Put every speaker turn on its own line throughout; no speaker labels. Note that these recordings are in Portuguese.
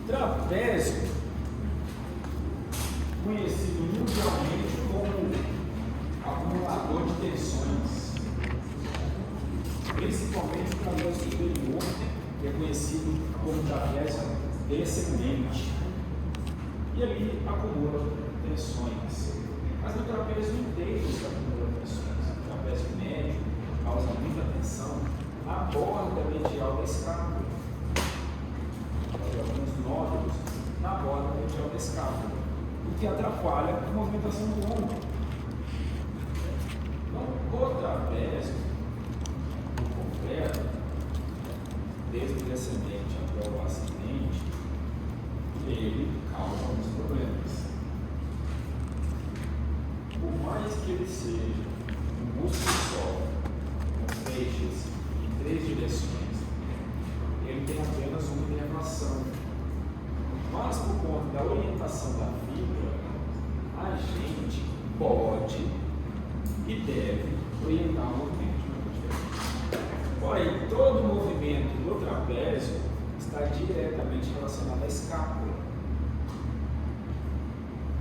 Trapézio, conhecido mundialmente como acumulador de tensões, principalmente o trapézio superior, que é conhecido como trapézio descendente, e ali acumula tensões. Mas o trapézio inteiro acumula tensões. O trapézio médio causa muita tensão na borda medial da escápula, alguns nódulos na borda medial da escápula, o que atrapalha a movimentação do ombro. Então, o trapézio completo, desde o descendente até o ascendente, ele causa alguns problemas. Por mais que ele seja um músculo só, com feixes em 3 direções, ele tem apenas uma inervação. Mas, por conta da orientação da fibra, a gente pode e deve orientar o movimento de maneira diferente. Porém, todo o movimento do trapézio está diretamente relacionado à escápula.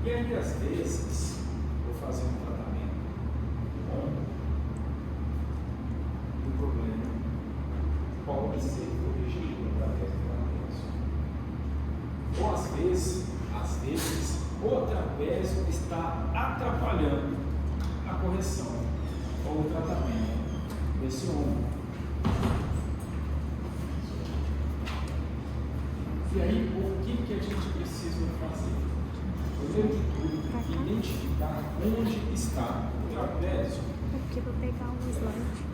E aí, às vezes, vou fazer um tratamento bom, o problema pode ser corrigido através do trapézio. Ou às vezes, o trapézio está atrapalhando a correção ou o tratamento desse ombro. E aí, o que a gente precisa fazer? Primeiro de tudo, identificar onde está o trapézio.
Aqui vou pegar um slide.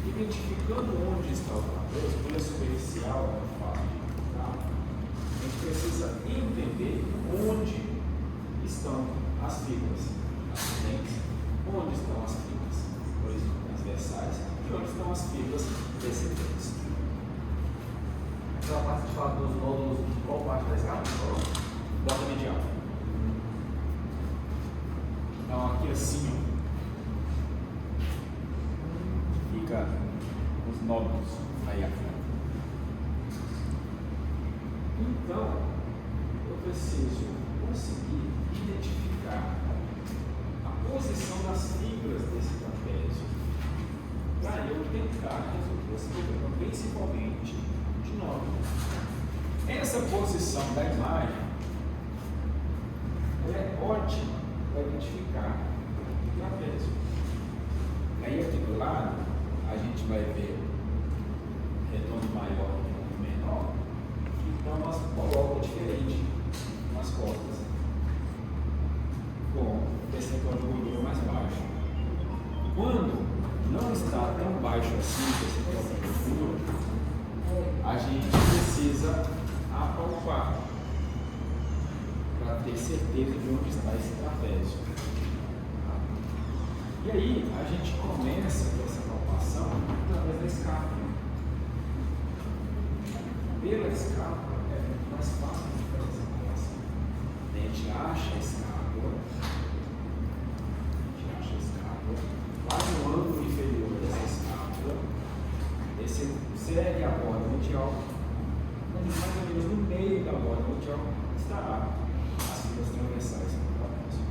Identificando onde está o trapézio, por isso superficial, é fácil de identificar, a gente precisa entender onde estão as fibras ascendentes, onde estão as fibras transversais e onde estão as fibras descendentes.
Então, a parte de falar dos nódulos de qual parte da escápula?
Borda medial. Então, aqui assim, ó, fica os nódulos aí à frente. Então, eu preciso conseguir identificar a posição das fibras desse trapézio para eu tentar resolver esse problema, principalmente de nódulos. Essa posição da imagem é ótima para identificar o trapézio. Aí aqui do lado a gente vai ver redondo maior e menor, então nós colocamos diferente nas costas, com o percentual de gordura mais baixo. Quando não está tão baixo assim o percentual de gordura, a gente precisa apalpar para ter certeza de onde está esse trapézio. E aí a gente começa essa palpação através da escápula. Pela escápula é muito mais fácil de fazer essa palpação. A gente acha a escápula, vai no ângulo inferior dessa escápula, segue a borda medial, mais ou menos no meio da borda medial estará as fibras transversais do trapézio.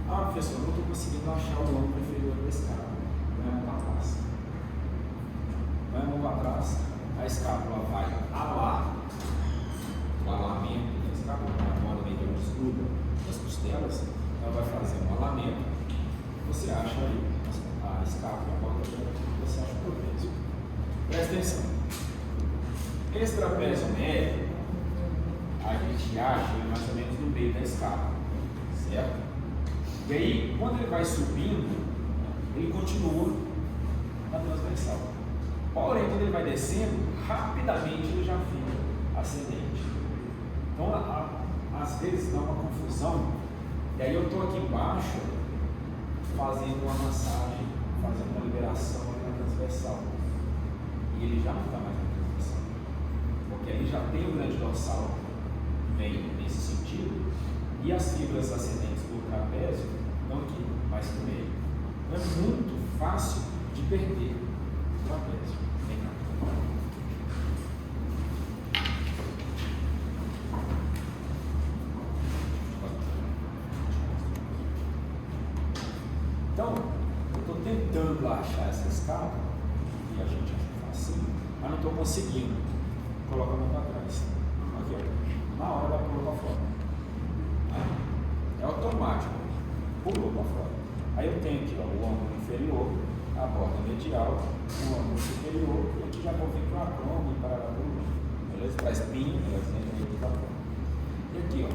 Ah, professor, não estou conseguindo achar o ângulo inferior da escápula. Vai a mão para trás. Vai a mão para trás, a escápula vai alar, o alamento da escápula, a borda medial desgruda das costelas, ela vai fazer um alamento, você acha ali a escápula, a borda medial, você acha o trapézio. Presta atenção. Esse trapézio médio, a gente acha ele mais ou menos no meio da escápula, certo? E aí, quando ele vai subindo, ele continua na transversal. Porém, quando ele vai descendo, rapidamente ele já fica ascendente. Então, às vezes dá uma confusão, e aí eu estou aqui embaixo fazendo uma massagem, fazendo uma liberação na transversal. E ele já não está mais na transversal. Porque aí já tem o grande dorsal que vem nesse sentido, e as fibras ascendentes do trapézio estão aqui, mais no meio. Então é muito fácil de perder o trapézio. Vem cá. mas não estou conseguindo. Coloca a mão para trás. Aqui, ó. Na hora ela pulou para fora. É automático. Pulou para fora. Aí eu tenho aqui, ó, o ângulo inferior, a borda medial, o ângulo superior, e aqui já vou vir para o acrônimo e para a beleza? Para a espinha, elas entram aqui para fora. E aqui, ó.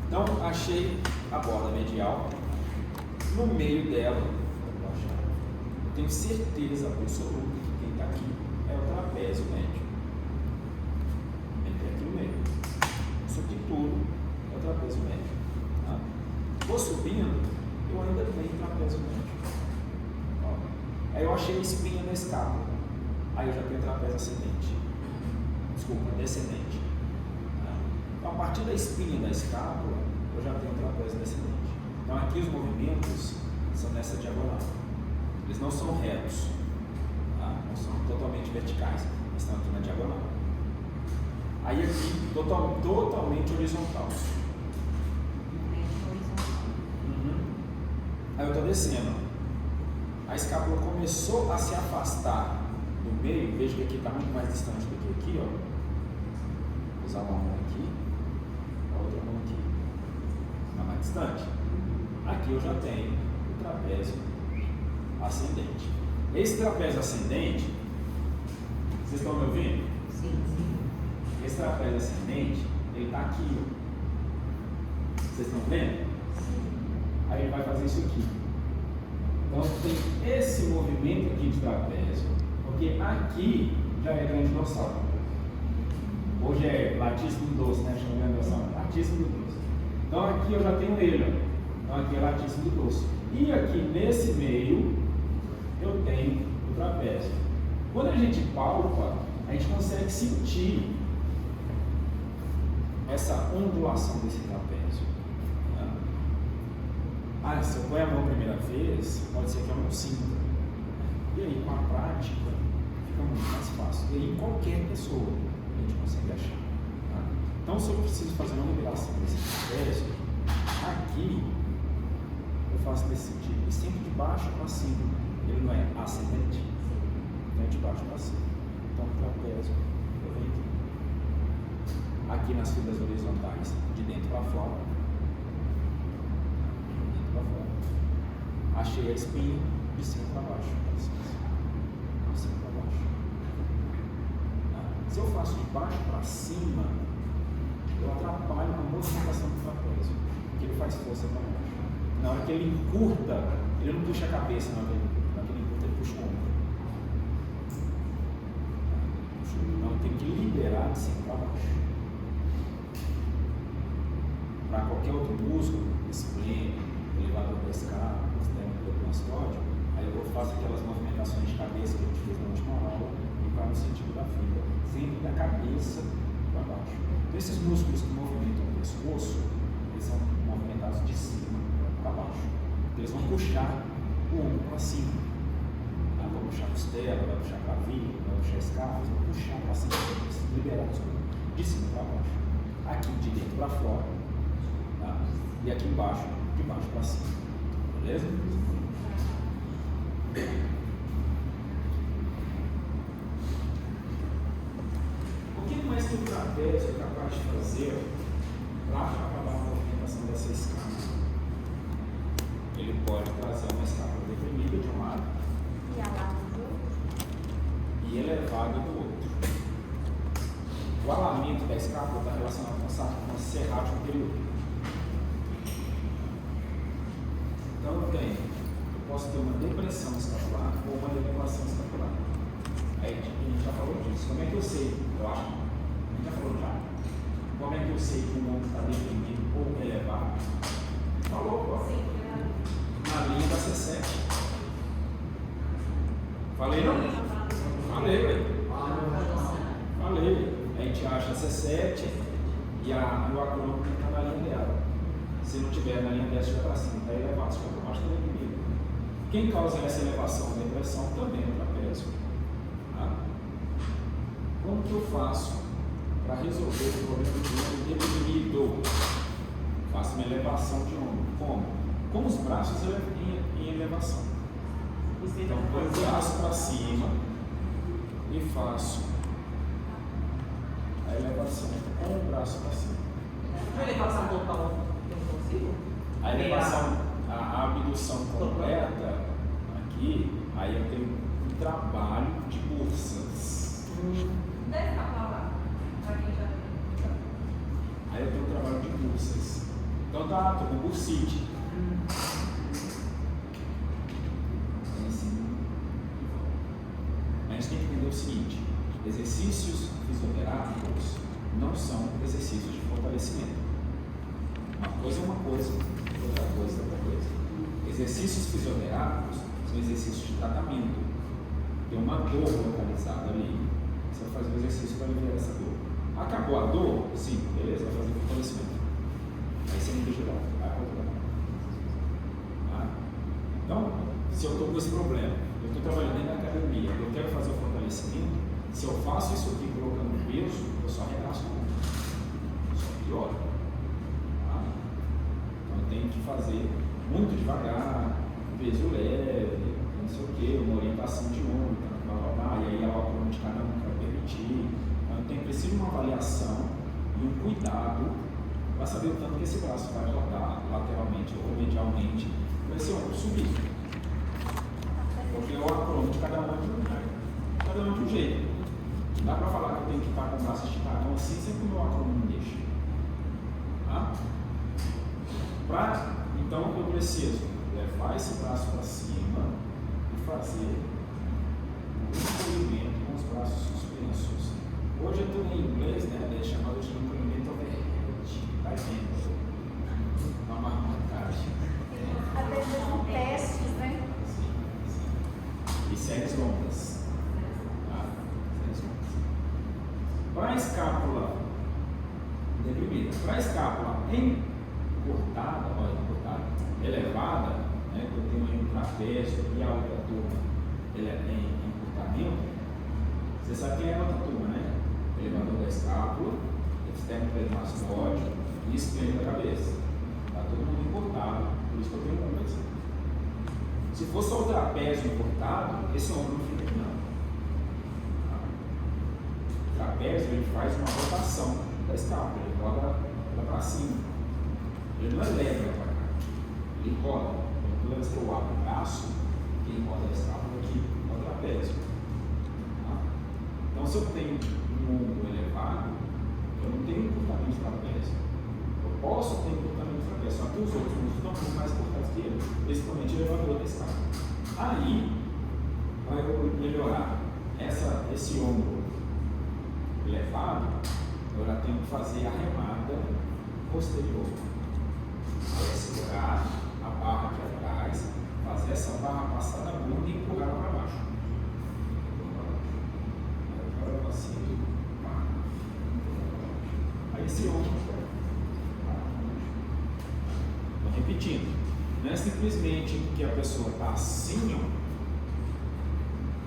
Então, achei a borda medial. No meio dela, eu tenho certeza absoluta que quem está aqui é o trapézio médio. Entrei aqui no meio. Isso aqui tudo é o trapézio médio. Tá? Vou subindo, eu ainda tenho trapézio médio. Ó. Aí eu achei a espinha na escápula. Aí eu já tenho trapézio ascendente. Desculpa, descendente. Tá? Então, a partir da espinha da escápula, eu já tenho trapézio descendente. Então aqui os movimentos são nessa diagonal. Eles não são retos, tá? Não são totalmente verticais, eles estão aqui na diagonal. Aí aqui, totalmente horizontal. Aí eu estou descendo. A escápula começou a se afastar do meio. Veja que aqui está muito mais distante do que aqui, ó. Vou usar uma mão aqui, a outra mão aqui. Está mais distante. Aqui eu já tenho o trapézio ascendente. Esse trapézio ascendente, vocês estão me ouvindo?
Sim, sim.
Esse trapézio ascendente, ele está aqui, ó. Vocês estão vendo?
Sim.
Aí ele vai fazer isso aqui. Então tem esse movimento aqui de trapézio, porque aqui já é grande dorsal. Hoje é latíssimo doce, né? Chama grande dorsal. Latíssimo doce. Então aqui eu já tenho ele, ó. Então aqui é latíssimo doce. E aqui nesse meio eu tenho o trapézio. Quando a gente palpa, a gente consegue sentir essa ondulação desse trapézio. Né? Se eu põe a mão a primeira vez, pode ser que eu não sinta. E aí com a prática fica muito mais fácil. E aí qualquer pessoa a gente consegue achar. Tá? Então se eu preciso fazer uma liberação desse trapézio, aqui eu faço nesse sentido, e sempre de baixo para cima. Ele não é ascendente, é de baixo para cima. Então, o trapézio, eu venho aqui nas filas horizontais, de dentro para fora. De dentro para fora. Achei a espinha de cima para baixo. De cima para baixo. Se eu faço de baixo para cima, eu atrapalho a movimentação do trapézio, porque ele faz força para baixo. Na hora que ele encurta, ele não puxa a cabeça, na hora que ele encurta, ele puxa o ombro. Então tem que liberar de cima para baixo. Para qualquer outro músculo, esplênico, elevador da escala, mastóide, aí eu faço aquelas movimentações de cabeça que a gente fez na última aula e vai no sentido da fibra, sempre da cabeça para baixo. Então esses músculos que movimentam o pescoço, eles são movimentados de cima para baixo. Eles vão puxar o ombro para cima. Tá? Vão puxar a costela, vai puxar a clavícula, vai puxar a escápula, vão puxar para cima, liberar os ombros de cima para baixo. Aqui de dentro para fora. Tá? E aqui embaixo, de baixo para cima. Beleza? O que mais que o trapézio é capaz de fazer para acabar a movimentação dessa escápula? Ele pode trazer uma escápula deprimida de um lado e elevada do outro. O alamento da escápula está relacionado com a serrátil anterior. Então eu posso ter uma depressão escapular ou uma elevação escapular. Aí a gente já falou disso. Como é que eu sei? Eu acho que a gente já falou já. Como é que eu sei que o ombro está deprimido ou elevado? Falou, pô. Na linha da C7. Falei não? Falei, ué. Falei. A gente acha a C7 e o acrônimo está na linha dela. Se não tiver na linha dela, estiver para cima, está elevado, se for para baixo, está deprimido. Quem causa essa elevação ou depressão também é o trapézio. Tá? Como que eu faço para resolver o problema do ombro deprimido? Faço uma elevação de ombro. Como? Com os braços em elevação. Então, põe o braço para cima e faço braço para cima.
A elevação total eu não consigo?
A elevação, a abdução completa, aqui, aí eu tenho um trabalho de bursas.
Deve ficar pra lá, pra quem já viu.
Aí eu tenho um trabalho de bursas. Então tá, tô com bursite. A gente tem que entender o seguinte: exercícios fisioterápicos não são exercícios de fortalecimento. Uma coisa é uma coisa, outra coisa é outra coisa. Exercícios fisioterápicos são exercícios de tratamento. Tem uma dor localizada ali. Você vai fazer o exercício para aliviar essa dor. Acabou a dor? Sim, beleza, vai fazer fortalecimento. Aí você não deixa lá, vai para outro lado. Tá? Então, se eu estou com esse problema, eu estou trabalhando dentro da academia, eu quero fazer o fortalecimento, se eu faço isso aqui colocando peso, eu só retraço o mundo. Só piora. Tá? Então eu tenho que fazer muito devagar, peso leve, não sei o que, uma orientação de ombro, blá blá blá, e aí a altura de cada um para permitir. Então eu tenho preciso de uma avaliação e um cuidado para saber o tanto que esse braço vai rodar lateralmente ou medialmente para esse ombro subir. Porque o acrônimo de cada um é de um jeito. Não dá para falar que eu tenho que estar com o braço esticado assim, sempre o meu acrônimo me deixa. Tá? Então eu preciso levar esse braço para cima e fazer um encolhimento com os braços suspensos. Hoje eu estou em inglês, né? É chamado de encolhimento overhead. Tá vendo? Uma marmotagem.
Às vezes são testes, né?
E séries longas. Tá? Séries longas. Para a escápula deprimida, para a escápula encurtada, elevada, né, que eu tenho aí um trapézio e a outra turma ele é em encurtamento, você sabe quem é a outra turma, né? Elevador da escápula, externo plasmático e espelho da cabeça. Está todo mundo encurtado, por isso que eu tenho um ombro assim. Se for só o trapézio encurtado, esse ombro não fica aqui não. O trapézio ele faz uma rotação da escápula, ele roda para cima. Ele não eleva para cá, ele roda. Então, toda vez que eu abro o braço, quem roda a escápula aqui é o trapézio. Tá? Então, se eu tenho um ombro elevado, eu não tenho encurtamento de trapézio. Eu posso ter encurtamento de trapézio, só que os outros músculos estão muito mais encurtados que ele, principalmente o elevador da escápula. Aí, para eu melhorar esse ombro elevado, eu já tenho que fazer a remada posterior. Aí é segurar a barra aqui atrás, fazer essa barra passar da bunda e empurrar ela para baixo. Agora eu assim, aí esse ombro. Então, repetindo, não é simplesmente que a pessoa está assim, ó,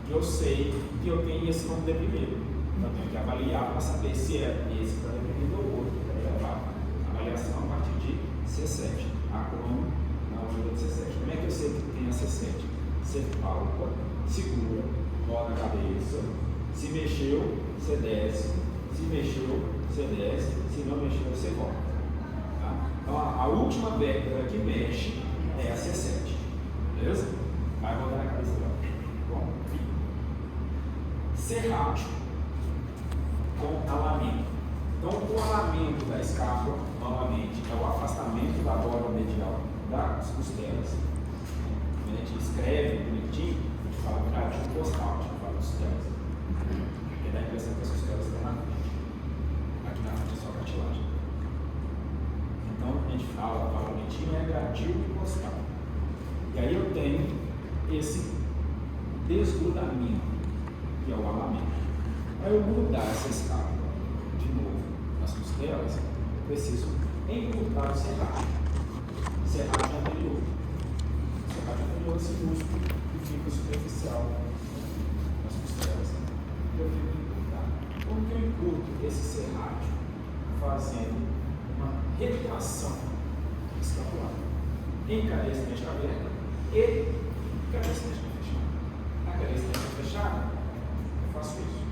que eu sei que eu tenho esse ombro deprimido. Eu tenho que avaliar para saber se é esse que está deprimido ou outro que está elevado. Avaliação a partir de C7. Acrônimo na altura de C7. Como é que eu sei que tem a C7? Você palpa, segura, roda a cabeça. Se mexeu, você desce. Se mexeu, você desce. Se não mexeu, você volta. Tá? Então a última vértebra que mexe é a C7. Beleza? Vai rodar a cabeça lá. Bom, serrátil com alamento. Então, o alamento da escápula, novamente, é o afastamento da borda medial das costelas. Quando a gente escreve bonitinho, a gente fala gradil costal, a gente fala costelas. Porque dá a impressão que as costelas estão na frente. Aqui na frente é só cartilagem. Então, a gente fala bonitinho, é gradil costal. E aí eu tenho esse desgrudamento, que é o alamento. Para eu grudar essa escápula de novo nas costelas, eu preciso encurtar o serrátil. Serrátil anterior. Serrátil anterior é esse músculo que fica superficial nas costelas. Eu tenho que encurtar. Como que eu encurto esse serrátil? Fazendo uma retração escapular. Encarecidamente aberta e encarecidamente fechada. Na encarecidamente fechada, eu faço isso.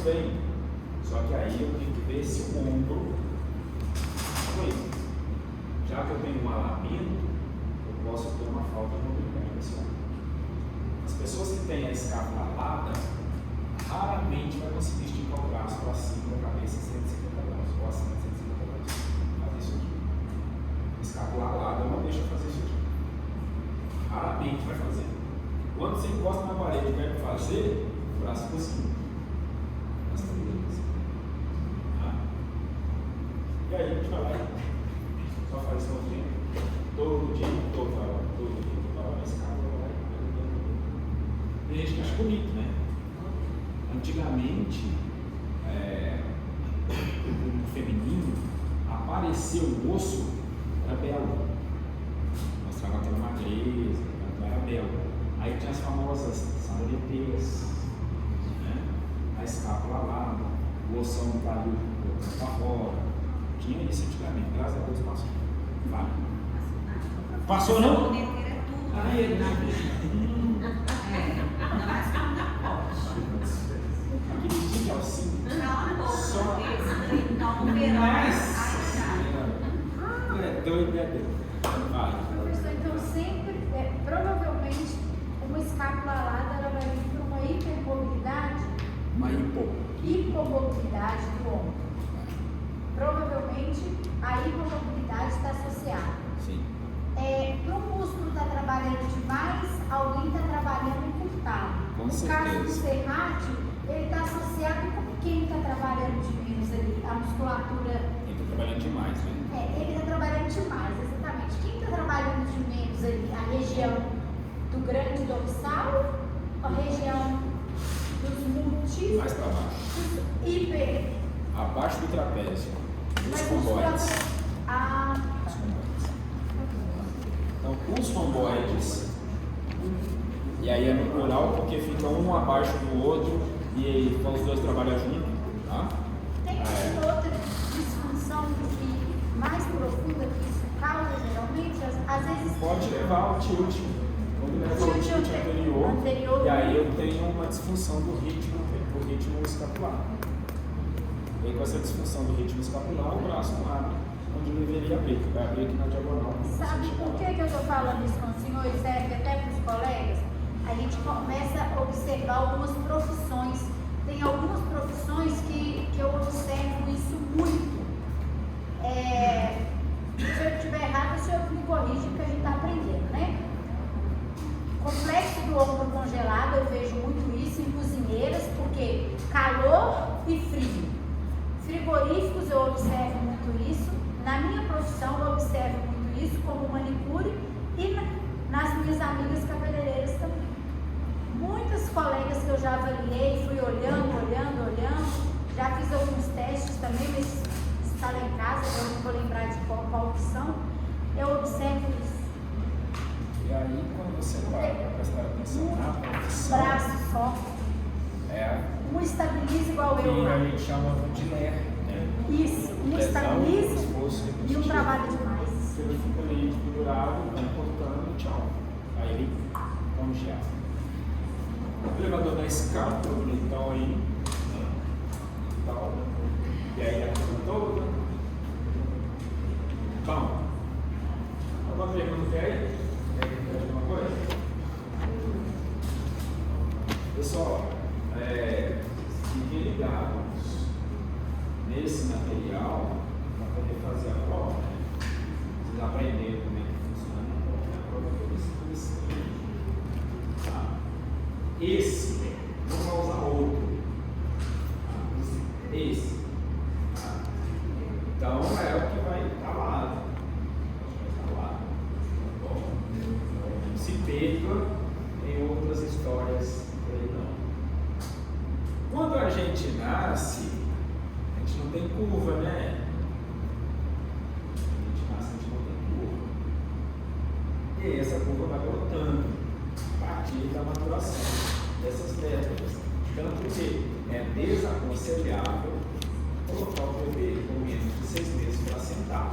bem. Só que aí eu tenho que ver se o ombro foi. Já que eu tenho um alamento, eu posso ter uma falta de mobilidade desse ombro. As pessoas que têm a escápula alada raramente vai conseguir esticar o braço para cima da cabeça em 150 graus, ou acima de 150 graus. Fazer isso aqui. Escápula alada não deixa fazer isso aqui. Raramente vai fazer. Quando você encosta na parede e vai fazer, o braço por cima. E aí a gente vai lá e só faz isso todo dia, toda hora, na escápula. Tem gente que acha bonito, né? Antigamente, no feminino, aparecer o osso era belo. Mostrava aquela magreza, era belo. Aí tinha as famosas saboreteiras, né? A escápula alada, o ossão do barulho para fora. Tinha isso antigamente, graças a Deus passou. Vale. Passou não? Aí, aquele dia de alcinha. Só. É doido, né, Deus? Vai.
Professor, então sempre, provavelmente, uma escápula alada ela vai vir para uma hipermobilidade.
Uma
hipomobilidade do ombro. Provavelmente a hipomobilidade está associada.
Sim.
Para o músculo estar trabalhando demais, alguém está trabalhando encurtado.
Com
No
certeza.
caso do serrátil, ele está associado com quem está trabalhando de menos ali, a musculatura.
Ele está trabalhando demais, né?
Ele está trabalhando demais, exatamente. Quem está trabalhando de menos ali? A região do grande dorsal, a região dos multi,
Mais para baixo.
dos hiper.
Abaixo do trapézio. Os
Mas
romboides.
Ah,
Os romboides. Então, os romboides, e aí é no plural porque fica um abaixo do outro e aí os dois trabalham junto, tá?
tem outra disfunção que mais profunda que isso causa geralmente, às vezes
Pode levar ao tilt. Quando leva ao tilt anterior, e aí eu tenho uma disfunção do ritmo escapular. E aí com essa disfunção do ritmo escapular, o braço não abre onde deveria abrir, vai abrir aqui na diagonal.
Sabe por que eu estou falando isso com o senhor e serve até para os colegas? A gente começa a observar algumas profissões. Tem algumas profissões que eu observo isso muito. Se eu estiver errado, o senhor me corrige, porque a gente está aprendendo, né? Complexo do ombro congelado, eu vejo muito isso em cozinheiras, porque calor e frio. Frigoríficos eu observo muito isso. Na minha profissão eu observo muito isso como manicure e nas minhas amigas cabeleireiras também. Muitas colegas que eu já avaliei, fui olhando, já fiz alguns testes também, mas está lá em casa, eu não vou lembrar de qual opção, eu observo isso.
E aí quando você para para prestar atenção na profissão,
Braço só, um estabiliza igual
que
eu
a
lá.
gente chama de ler, né?
Isso, um estabiliza e um trabalho demais.
Ele fica ali pendurado, vai cortando, tchau. Aí ele congela. O elevador da escápula, bonitão aí, né? Tal. E aí a coisa toda. Bom, alguma pergunta aí? Quer alguma coisa? Pessoal, fiquem ligados nesse material para poder fazer a prova. Vocês aprenderam como é que funciona a prova toda esse tá? Esse, não vai usar outro. Tá? Esse. Tá? Então é o que vai estar lá. Tá bom? Não se perca em outras histórias por aí não. Quando a gente nasce, a gente não tem curva, né? A gente nasce, a gente não tem curva. E essa curva vai brotando a partir da maturação dessas vértebras. Tanto que é desaconselhável colocar o bebê com menos de 6 meses para sentar.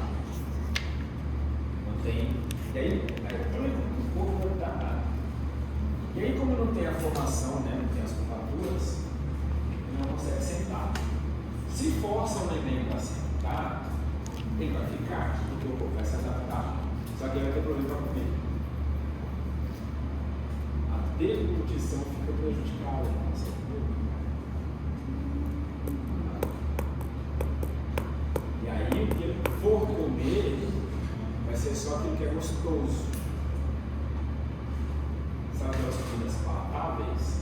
Não tem. E aí o corpo vai dar. E aí, como não tem a formação, né? Não tem as curvaturas, não consegue sentar. Se força o neném para sentar, ele vai ficar, porque o corpo vai se adaptar. Só que ele vai ter problema para comer. A deglutição fica prejudicada. E aí, o que ele for comer vai ser só aquilo que é gostoso. Sabe aquelas comidas palatáveis?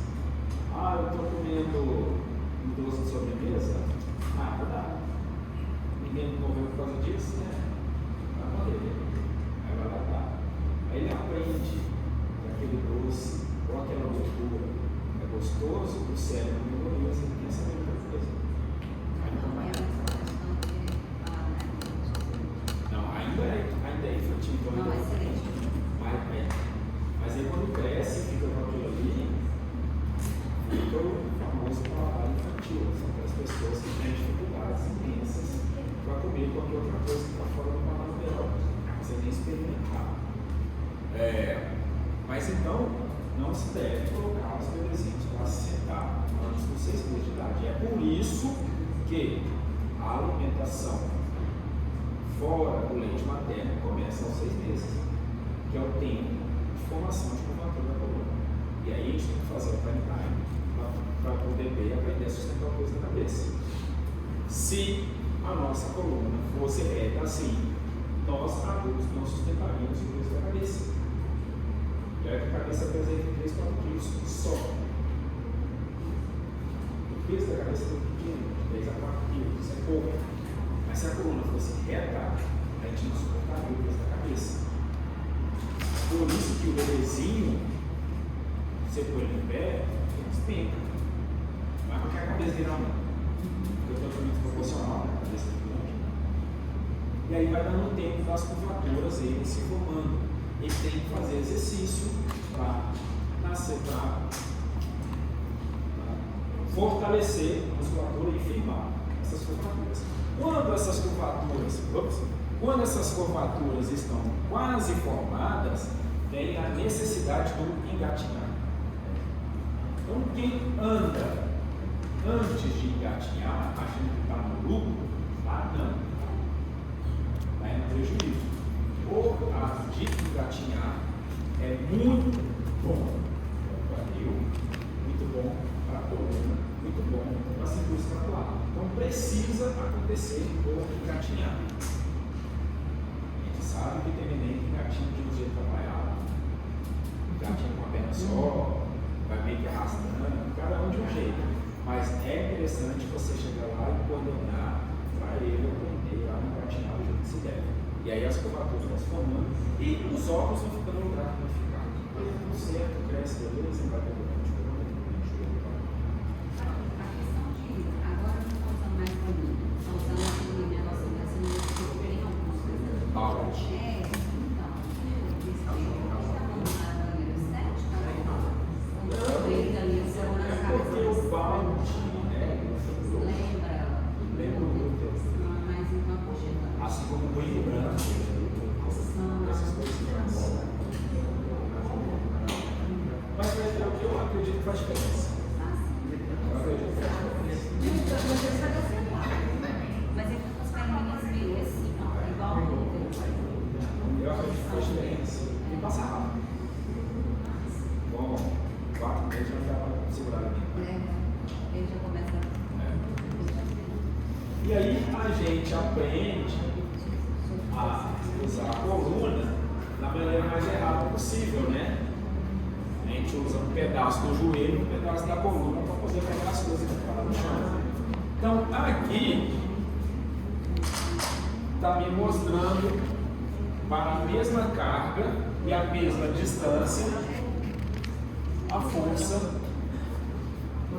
Ah, eu estou comendo um doce de sobremesa? Ah, não dá. Ninguém morreu por causa disso, né? Vai morrer. Aí vai dar. Aí ele aprende que aquele doce ou aquela gordura é gostoso, o cérebro memoriza e quer saber outra coisa. Aí não vai. Não, ainda é infantil, então
Não,
ainda
excelente.
Mas aí quando cresce, fica com aquilo ali, fica o famoso paladar infantil. São aquelas pessoas que têm dificuldades imensas para comer qualquer outra coisa que está fora do paladar dela. Você tem que experimentar. Mas então, não se deve colocar os bebezinhos para se sentar antes dos 6 meses de idade. É por isso que a alimentação fora do leite materno começa aos 6 meses, que é o tempo de formação de curvatura da coluna. E aí a gente tem que fazer o prime time para o bebê aprender a sustentar coisa na cabeça. Se a nossa coluna fosse reta assim, nós adultos não sustentaríamos o peso da cabeça. Já que a cabeça pesa entre 3 e 4 quilos só. O peso da cabeça é muito pequeno, 3 a 4 quilos, isso é pouco. Mas se a coluna fosse reta, a gente não suportaria o peso da cabeça. Por isso que o bebezinho, você põe ele em pé, ele despenca. Não é porque a cabeça dele não. Porque eu estou totalmente proporcional, a cabeça é grande. E aí vai dando tempo das curvaturas ele se formando. Ele tem que fazer exercício para nascer, para fortalecer a musculatura e firmar essas curvaturas. Quando essas curvaturas estão quase formadas, vem a necessidade do engatinhar. Então, quem anda antes de engatinhar, achando que está no lucro, não. Vai no prejuízo. O ato de engatinhar é muito bom para o quadril, muito bom para a coluna, muito bom para a cintura escapular. Então precisa acontecer o engatinhar. A gente sabe que tem neném que engatinha de um jeito trabalhado, engatinha com a perna só, vai meio que arrastando, cada um de um jeito. Mas é interessante você chegar lá e coordenar para ele aprender a engatinhar do jeito que se deve. E aí as curvaturas vão se formando e os óculos vão ficando no lugar que vão ficar. Tudo certo, cresce, beleza, vai ter problema de coluna,
A questão de agora não está usando mais caminho, está usando aquele negócio dessa tem algumas coisas. Então,
porque o balde lembra muito.
Mas então, poxa,
Assim como o ruído branco, essas coisas. Mas eu acredito que faz diferença. Eu acredito que faz diferença.
mas ele com as perninhas meio assim, ó, igual o
Eu acredito que faz diferença. E passa rápido. Bom, 4 meses já dá para segurar ali.
ele já começa.
E aí a gente aprende a usar a coluna da maneira mais errada possível, né? A gente usa um pedaço do joelho e um pedaço da coluna para poder pegar as coisas que param no chão. Então aqui está me mostrando para a mesma carga e a mesma distância a força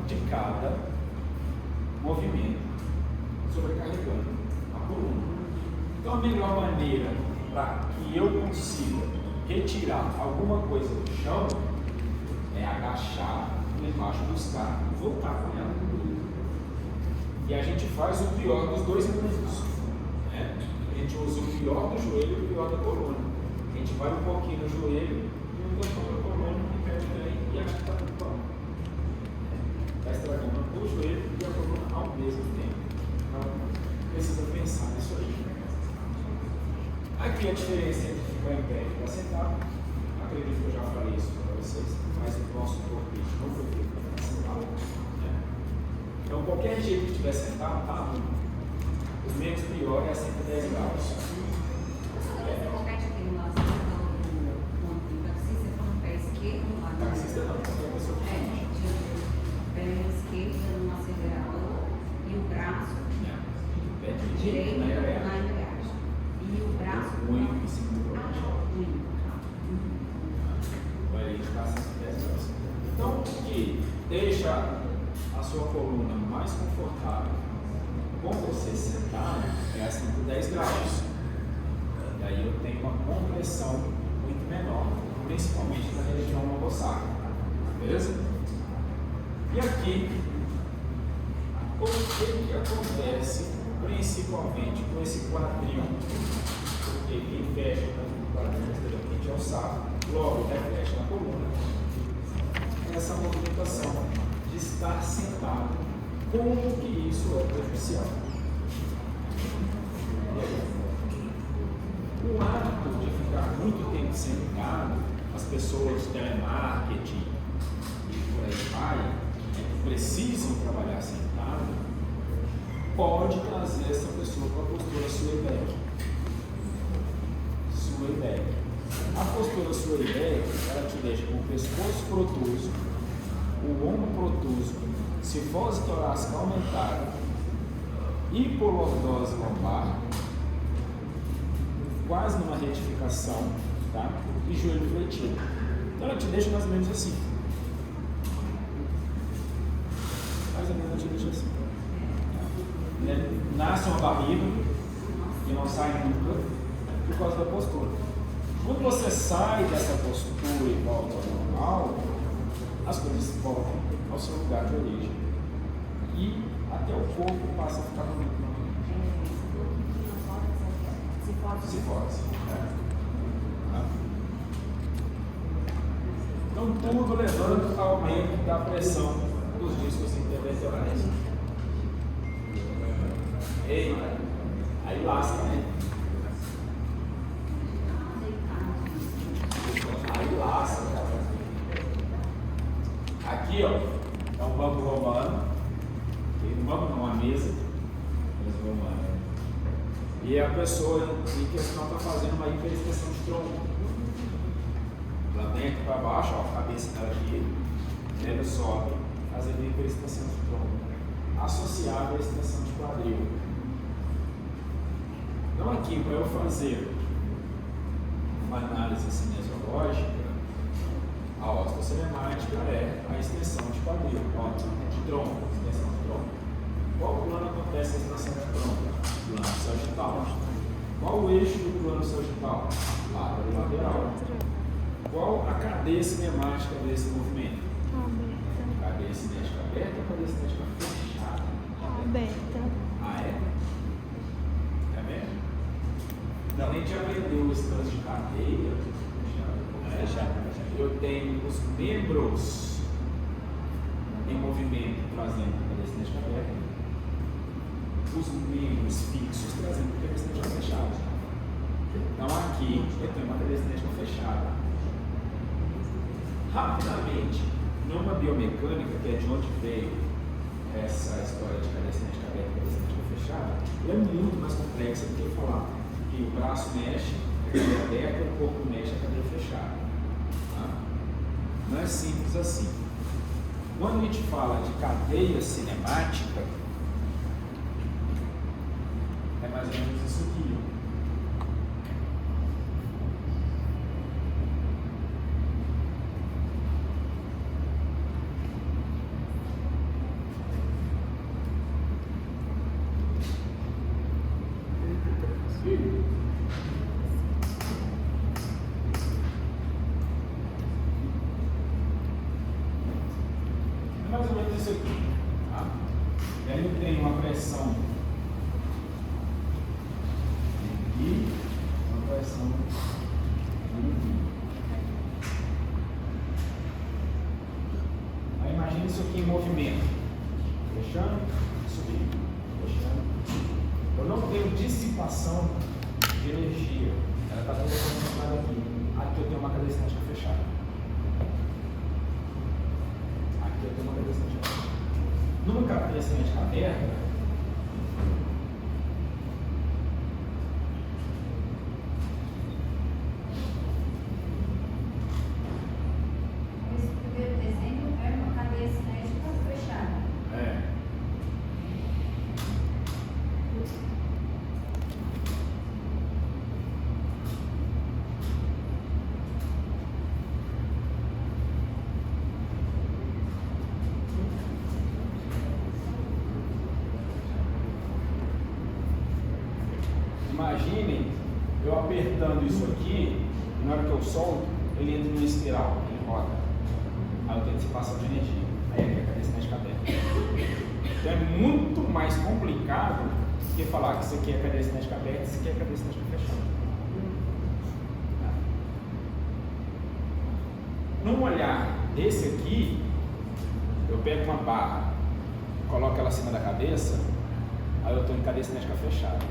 de cada movimento sobrecarregando a coluna. Então a melhor maneira para que eu consiga retirar alguma coisa do chão é agachar embaixo dos carros e voltar com ela. E a gente faz o pior dos dois mundos, né? A gente usa o pior do joelho e o pior da coluna. A gente vai um pouquinho no joelho e um pouquinho na coluna e perde também e acha que está tudo bom. Está estragando o joelho e a coluna. ao mesmo tempo. Então, precisa pensar nisso aí. Aqui a diferença entre ficar em pé e ficar sentado. Acredito que eu já falei isso para vocês, mas o nosso corpo não foi feito para ficar sentado. Né? Então, qualquer jeito que estiver sentado, está ruim. O menos pior é a 110 graus.
Colocar aqui no lado do taxista com o pé esquerdo no lado
Taxista não, qualquer pessoa que
pé esquerdo no acelerador e o braço
pé
direito
na
na
embreagem.
embreagem. E o braço
Muito em cima do volante.
muito.
Vai ficar 110 graus. Então, o que deixa a sua coluna mais confortável com você sentado é a 110 graus. E aí eu tenho uma compressão muito menor, principalmente na região lombosacra. Beleza? E aqui, o que acontece principalmente com esse quadril? Porque quem fecha o quadril exteriormente é o saco, logo reflete na coluna. Essa movimentação de estar sentado, como que isso é prejudicial? O hábito de ficar muito tempo sentado, as pessoas de telemarketing e por aí vai, que precisam trabalhar sentado, pode trazer essa pessoa para a postura Suebeck. A postura Suebeck, ela te deixa com o pescoço protuso, o ombro protuso, cifose torácica aumentada, hipolordose lombar, quase numa retificação, tá? E joelho fletido. Então ela te deixa mais ou menos assim. Mais ou menos ela te deixa assim. Nasce uma barriga e não sai nunca por causa da postura. Quando você sai dessa postura e volta ao normal, as coisas voltam ao seu lugar de origem. E até o corpo passa a ficar bonito novamente. Cifose. Então tudo levando ao aumento da pressão dos discos intervertebrais. Eita, aí lasca, né? Aí lasca, cara. Aqui, ó, é um banco romano. Um banco não, uma mesa romana. E a pessoa em questão está fazendo uma hiperextensão de tronco. Lá dentro para baixo, ó, a cabeça dela aqui, ela sobe, fazendo hiperextensão de tronco, associada à extensão de quadril. Então aqui, para eu fazer uma análise cinesiológica, a osteocinemática é a extensão de quadril, ó, de tronco, extensão de tronco. Qual plano acontece a extensão de tronco? Plano sagital. Qual o eixo do plano sagital? Lado e lateral. Qual a cadeia cinemática desse movimento? Cadeia cinética aberta ou cadeia cinética fechada?
Aberta.
Ah, é? É mesmo? Não, a gente aprendeu esse lance de cadeia. Fechada. Eu tenho os membros em movimento trazendo a cadeia cinética aberta. Os membros fixos trazendo a cadeia cinética fechada. Então aqui eu tenho uma cadeia cinética fechada. Rapidamente, numa biomecânica, que é de onde veio essa história de cadeia cinética aberta e cadeia cinética fechada, é muito mais complexa do que falar que o braço mexe, a cadeia aberta, o corpo mexe, a cadeia fechada. Tá? Não é simples assim. Quando a gente fala de cadeia cinemática, é mais ou menos isso aqui. É mais ou menos isso aqui. Tá? E aí eu tenho uma pressão aqui, uma pressão aqui. Aí imagina isso aqui em movimento. Fechando, subir, fechando. Eu não tenho dissipação de energia. Ela está toda concentrada aqui. Aqui eu tenho uma cadeia cinética fechada. Aqui eu tenho uma cadeia cinética fechada. Numa cadeia cinética aberta,
Esse primeiro desenho é uma cadeia cinética fechada.
Imaginem eu apertando isso aqui, e na hora que eu solto, ele entra numa espiral, ele roda. Aí eu tenho dissipação de energia. Aí aqui é a cadeia cinética aberta. Então é muito mais complicado do que falar que isso aqui é a cadeia cinética aberta e isso aqui é a cadeia cinética fechada. Num olhar desse aqui, eu pego uma barra, coloco ela acima da cabeça, aí eu estou em cadeia cinética fechada.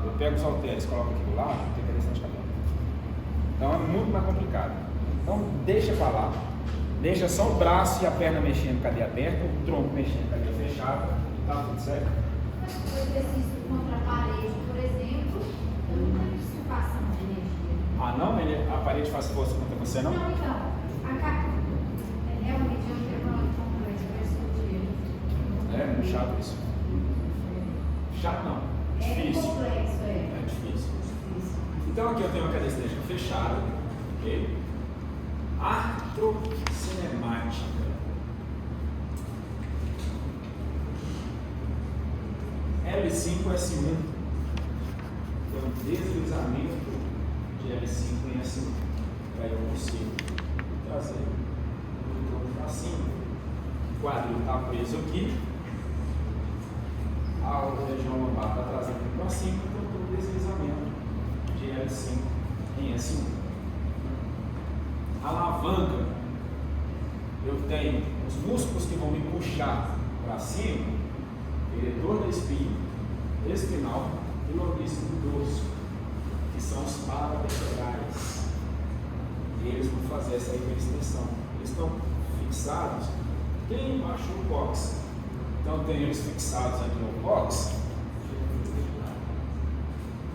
Eu pego os halteres, coloco aqui do lado, tem cadeia cinética aberta. Então é muito mais complicado. Então deixa pra lá, deixa só o braço e a perna mexendo, cadeia aberta, o tronco mexendo, cadeia fechada, e tá tudo certo.
Mas se for exercício contra a parede, por exemplo, eu não tenho dissipação de energia.
Ah não? A parede faz força contra você não?
Não, então, realmente eu tenho uma complexo,
É muito chato isso. Chato não. Difícil.
complexo,
É difícil. Então aqui eu tenho uma cadeia cinética fechada, ok? Artrocinemática. L5 S1. Tem um deslizamento de L5 em S1. Aí eu consigo trazer o tronco para cima. O quadril está preso aqui. A região lombar está trazendo aqui para cima, então eu tenho um deslizamento de L5 em S1. Alavanca, eu tenho os músculos que vão me puxar para cima, eretor da espinha, espinal e longíssimo do dorso, que são os paravertebrais. E eles vão fazer essa hiperextensão. Eles estão fixados bem embaixo do cóccix. Então tem eles fixados aqui no cóccix.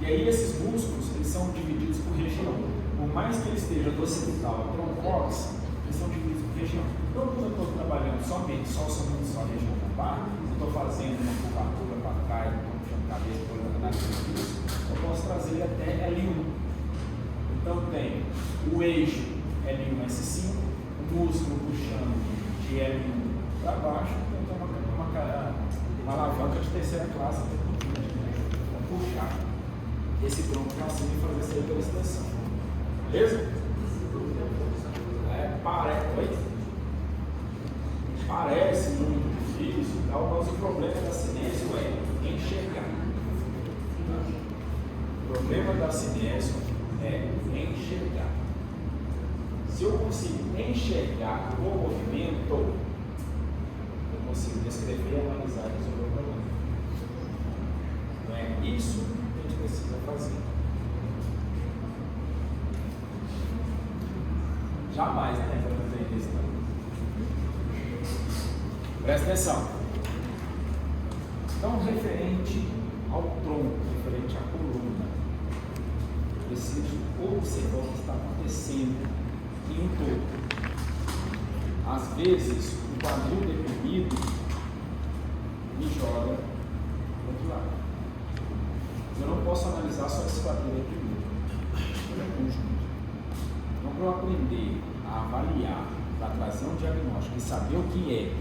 E aí esses músculos eles são divididos por região. Por mais que ele esteja do occipital até o cóccix, eles são divididos por região. Então quando eu estou trabalhando só a região lombar, eu estou fazendo uma curvatura para trás, estou puxando a cabeça, estou olhando nada disso, eu posso trazer ele até L1. Então tem o eixo L1S5, o músculo puxando de L1 para baixo, então uma alavanca de terceira classe para puxar esse tronco para cima e fazer essa hiperextensão. Beleza? Parece muito difícil e tal, mas o problema da cinésio é enxergar. O problema da cinésio é enxergar. Se eu consigo enxergar o movimento, eu consigo descrever, analisar e resolver o problema. Não é isso que a gente precisa fazer. Jamais, né? Para fazer isso. Presta atenção. Então, referente ao tronco, referente à coluna, preciso observar o que está acontecendo em um todo. Às vezes, o quadril deprimido me joga do outro lado. Eu não posso analisar só esse quadril deprimido. Ele é conjunto. Então, para eu aprender a avaliar, para trazer um diagnóstico e saber o que é,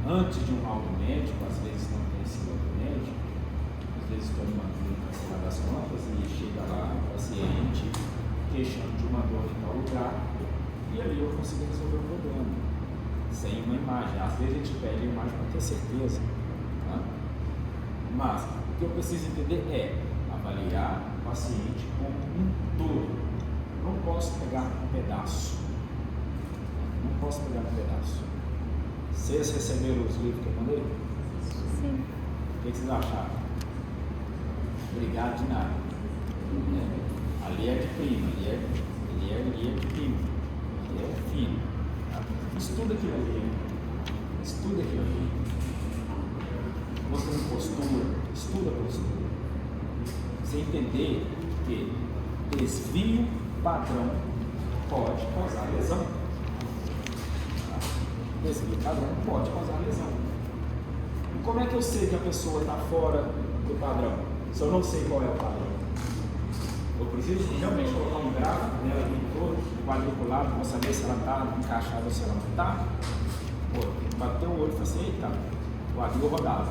antes de um laudo médico, às vezes não tem esse laudo médico, às vezes estou numa clínica acima das contas e chega lá o paciente queixando de uma dor em tal lugar e ali eu consigo resolver o problema, sem uma imagem. Às vezes a gente pede a imagem para ter certeza, tá? Mas o que eu preciso entender é avaliar o paciente como um todo. Não posso pegar um pedaço. Não posso pegar um pedaço. Vocês receberam os livros que eu mandei?
Sim.
O que vocês acharam? Obrigado de nada. Ali é de prima, ali é de prima, ali é fino. Tá? Estuda aquilo ali. Estuda aquilo ali. Mostrando postura, estuda a postura. Você entender que desvio padrão pode causar lesão. Tá? Desvio padrão pode causar lesão. E como é que eu sei que a pessoa está fora do padrão? Se eu não sei qual é o padrão, eu preciso realmente colocar um gráfico nela aqui todo, quadriculado, para saber se ela está encaixada ou se ela não está. Pô, bateu o olho e falou assim: eita, quadril rodado.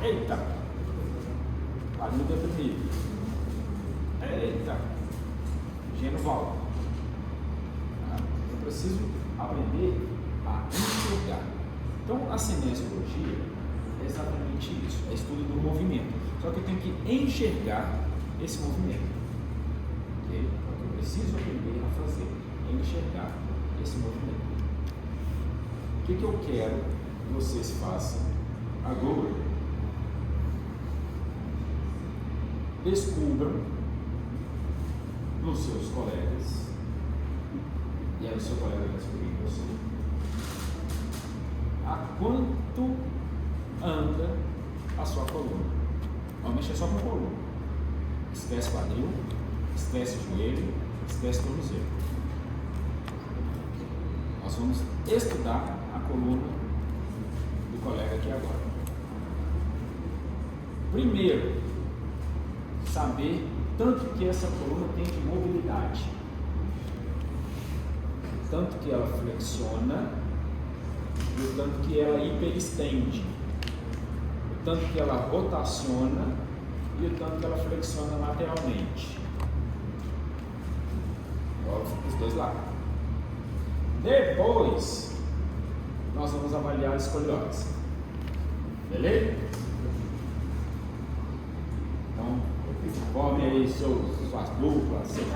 Eita, quadril deprimido. Eita, genoval. Eu preciso aprender a enxergar. Então, a cinesiologia é exatamente isso, é estudo do movimento. Só que eu tenho que enxergar esse movimento. Okay? Então, eu preciso aprender a fazer, é enxergar esse movimento. O que eu quero que vocês façam agora? Descubram nos seus colegas, e aí o seu colega vai descobrir em você, a quanto anda a sua coluna. Normalmente é só com a coluna. Esquece quadril, esquece joelho, esquece tornozelo. Nós vamos estudar a coluna do colega aqui agora. Primeiro, saber tanto que essa coluna tem de mobilidade, tanto que ela flexiona e o tanto que ela hiperestende, o tanto que ela rotaciona e o tanto que ela flexiona lateralmente. Óbvio, os dois lados. Depois, nós vamos avaliar a escoliose. Beleza? Então, forme aí suas duplas, seus